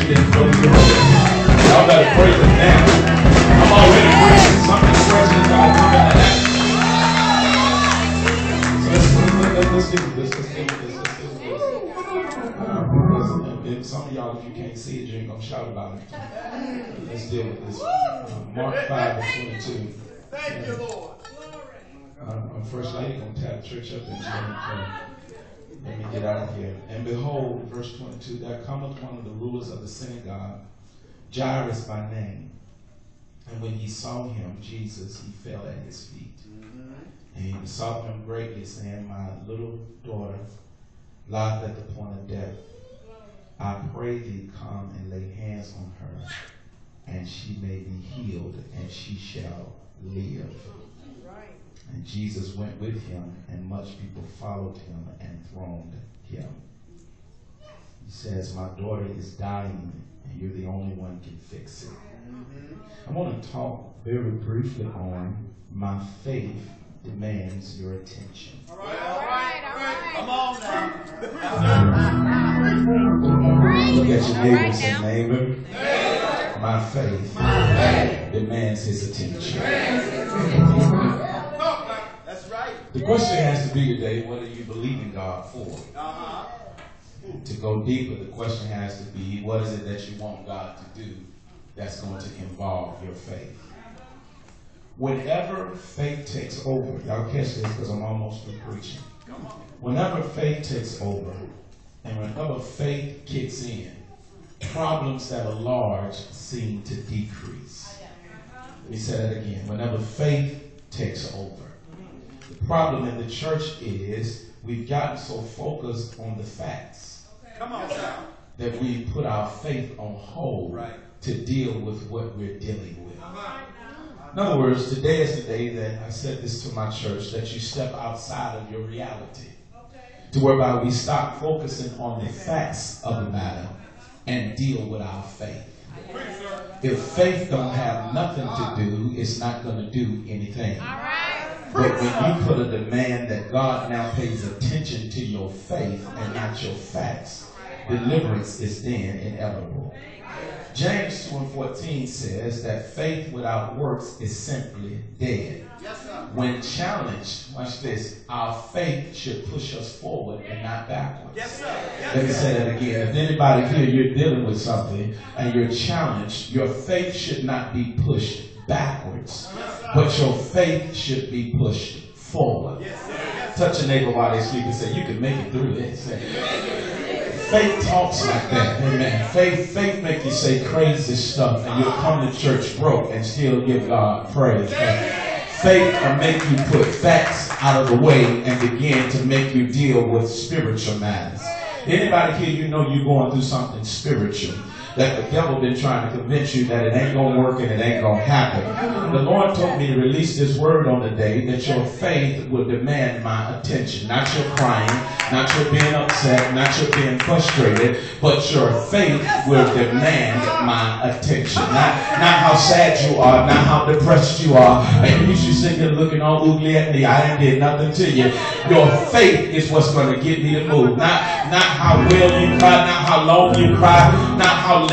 you didn't know you were there. Y'all better praise him now. I'm already praising. Something fresh is going to come in that. So let's get with this. Some of y'all, if you can't see it, you ain't going to shout about it. Let's deal with this. Mark 5:22. Thank you, Lord. First lady going to tap church up and let me get out of here. And behold, verse 22, there cometh one of the rulers of the synagogue, Jairus by name. And when he saw him, Jesus, he fell at his feet. And he besought him greatly, saying, my little daughter lieth at the point of death. I pray thee, come and lay hands on her, and she may be healed, and she shall live. And Jesus went with him, and much people followed him and thronged him. He says, my daughter is dying, and you're the only one who can fix it. I want to talk very briefly on my faith demands your attention. All right. Come on now. Look at your neighbor and say, neighbor, my faith demands his attention. That's right. The question has to be today, what are you believing God for? To go deeper, the question has to be, what is it that you want God to do that's going to involve your faith? Whenever faith takes over, y'all catch this because I'm almost through preaching. Whenever faith takes over, and whenever faith kicks in, problems that are large seem to decrease. Let me say that again. Whenever faith takes over. The problem in the church is we've gotten so focused on the facts that we put our faith on hold to deal with what we're dealing with. In other words, today is the day that I said this to my church, that you step outside of your reality. To whereby we stop focusing on the facts of the matter and deal with our faith. If faith don't have nothing to do, it's not going to do anything. But when you put a demand that God now pays attention to your faith and not your facts, deliverance is then inevitable. James 2:14 says that faith without works is simply dead. When challenged, watch this, our faith should push us forward and not backwards. Let me say that again. If anybody here, you're dealing with something and you're challenged, your faith should not be pushed backwards, but your faith should be pushed forward. Touch a neighbor while they sleep and say, you can make it through this. Faith talks like that. Amen. Faith make you say crazy stuff and you'll come to church broke and still give God praise. Faith will make you put facts out of the way and begin to make you deal with spiritual matters. Anybody here, you know you're going through something spiritual, that the devil been trying to convince you that it ain't going to work and it ain't going to happen. The Lord told me to release this word on the day that your faith will demand my attention. Not your crying, not your being upset, not your being frustrated, but your faith will demand my attention. Not how sad you are, not how depressed you are. And you should sit there looking all ugly at me. I ain't did nothing to you. Your faith is what's going to get me to move. Not how well you cry, not how long you cry, not how